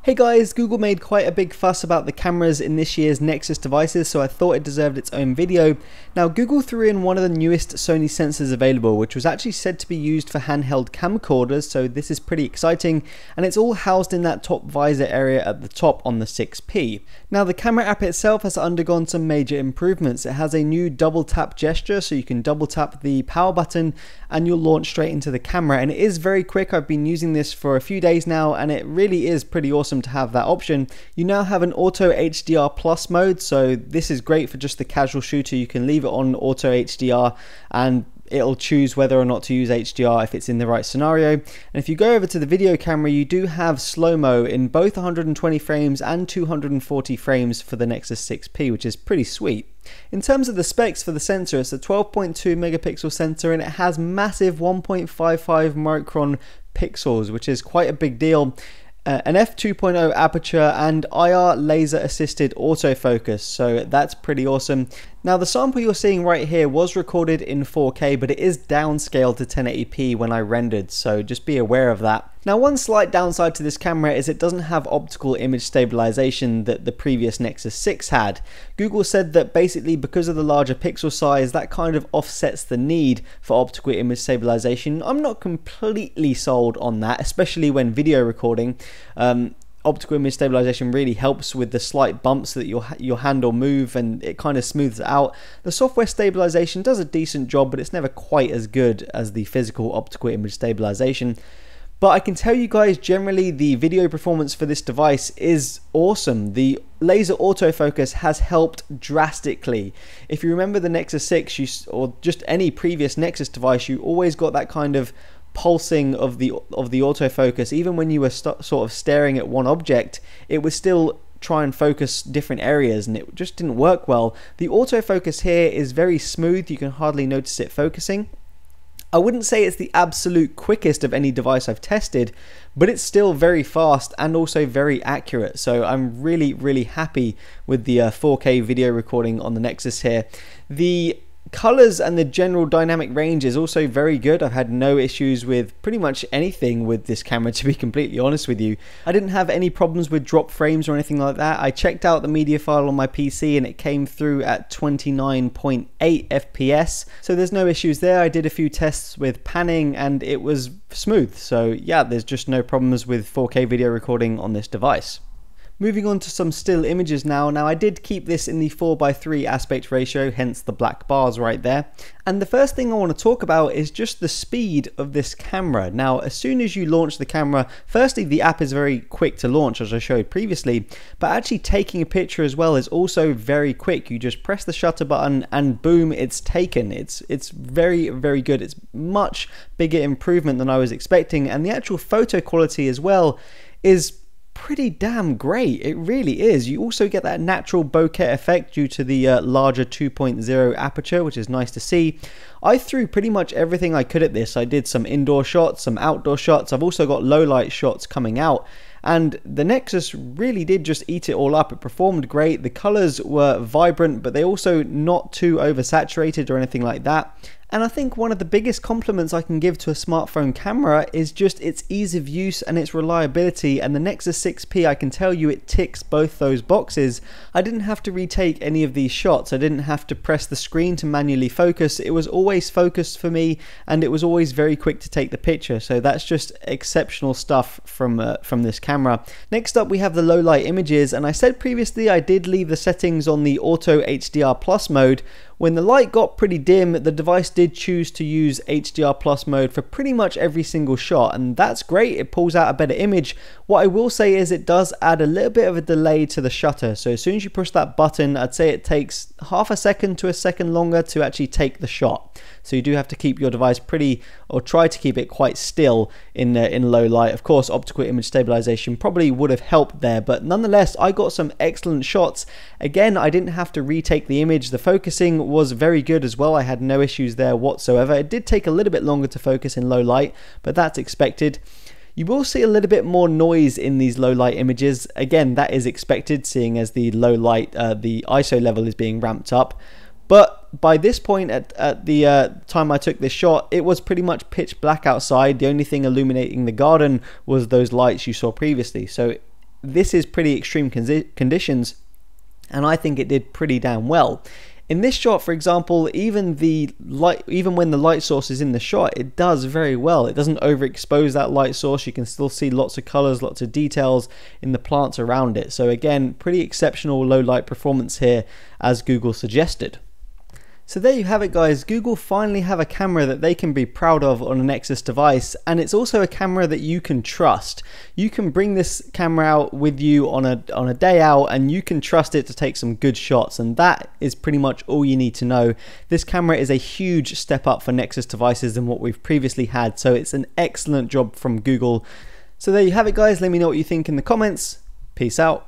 Hey guys, Google made quite a big fuss about the cameras in this year's Nexus devices, so I thought it deserved its own video. Now, Google threw in one of the newest Sony sensors available, which was actually said to be used for handheld camcorders, so this is pretty exciting, and it's all housed in that top visor area at the top on the 6P. Now, the camera app itself has undergone some major improvements. It has a new double tap gesture, so you can double tap the power button and you'll launch straight into the camera, and it is very quick. I've been using this for a few days now, and it really is pretty awesome to have that option. You now have an auto HDR plus mode, so this is great for just the casual shooter. You can leave it on auto HDR and it'll choose whether or not to use HDR if it's in the right scenario. And if you go over to the video camera, you do have slow-mo in both 120 frames and 240 frames for the Nexus 6P, which is pretty sweet. In terms of the specs for the sensor, it's a 12.2 megapixel sensor and it has massive 1.55 micron pixels, which is quite a big deal. An f2.0 aperture and IR laser assisted autofocus, so that's pretty awesome. Now, the sample you're seeing right here was recorded in 4K, but it is downscaled to 1080p when I rendered, so just be aware of that. Now, one slight downside to this camera is it doesn't have optical image stabilization that the previous Nexus 6 had. Google said that basically because of the larger pixel size, that kind of offsets the need for optical image stabilization. I'm not completely sold on that, especially when video recording. Optical image stabilization really helps with the slight bumps that your hand will move, and it kind of smooths it out. The software stabilization does a decent job, but it's never quite as good as the physical optical image stabilization. But I can tell you guys, generally the video performance for this device is awesome. The laser autofocus has helped drastically. If you remember the Nexus 6 or just any previous Nexus device, you always got that kind of pulsing of the autofocus. Even when you were sort of staring at one object, it would still try and focus different areas, and it just didn't work well. The autofocus here is very smooth. You can hardly notice it focusing. I wouldn't say it's the absolute quickest of any device I've tested, but it's still very fast and also very accurate. So I'm really happy with the 4K video recording on the Nexus here. The colors and the general dynamic range is also very good. I've had no issues with pretty much anything with this camera, to be completely honest with you. I didn't have any problems with drop frames or anything like that. I checked out the media file on my PC and it came through at 29.8 FPS, so there's no issues there. I did a few tests with panning and it was smooth, so yeah, there's just no problems with 4K video recording on this device. Moving on to some still images now. Now, I did keep this in the 4:3 aspect ratio, hence the black bars right there. And the first thing I want to talk about is just the speed of this camera. Now, as soon as you launch the camera, firstly, the app is very quick to launch, as I showed previously, but actually taking a picture as well is also very quick. You just press the shutter button and boom, it's taken. It's very good. It's much bigger improvement than I was expecting, and the actual photo quality as well is pretty damn great. It really is. You also get that natural bokeh effect due to the larger 2.0 aperture, which is nice to see. I threw pretty much everything I could at this. I did some indoor shots, some outdoor shots. I've also got low light shots coming out, and the Nexus really did just eat it all up. It performed great. The colors were vibrant, but they also not too oversaturated or anything like that. And I think one of the biggest compliments I can give to a smartphone camera is just its ease of use and its reliability, and the Nexus 6P, I can tell you, it ticks both those boxes. I didn't have to retake any of these shots. I didn't have to press the screen to manually focus. It was always focused for me, and it was always very quick to take the picture. So that's just exceptional stuff from this camera. Next up, we have the low light images, and I said previously I did leave the settings on the auto HDR plus mode. When the light got pretty dim, the device did choose to use HDR plus mode for pretty much every single shot, and that's great. It pulls out a better image. What I will say is it does add a little bit of a delay to the shutter, so as soon as you push that button, I'd say it takes half a second to a second longer to actually take the shot. So you do have to keep your device try to keep it quite still in low light. Of course, optical image stabilization probably would have helped there, but nonetheless, I got some excellent shots. Again, I didn't have to retake the image. The focusing was very good as well. I had no issues there whatsoever. It did take a little bit longer to focus in low light, but that's expected. You will see a little bit more noise in these low light images. Again, that is expected, seeing as the low light, the ISO level is being ramped up. But by this point, at the time I took this shot, it was pretty much pitch black outside. The only thing illuminating the garden was those lights you saw previously. So this is pretty extreme conditions, and I think it did pretty damn well. In this shot, for example, even when the light source is in the shot, it does very well. It doesn't overexpose that light source. You can still see lots of colors, lots of details in the plants around it. So again, pretty exceptional low light performance here, as Google suggested. So there you have it, guys. Google finally have a camera that they can be proud of on a Nexus device, and it's also a camera that you can trust. You can bring this camera out with you on a day out, and you can trust it to take some good shots, and that is pretty much all you need to know. This camera is a huge step up for Nexus devices than what we've previously had, so it's an excellent job from Google. So there you have it, guys. Let me know what you think in the comments. Peace out.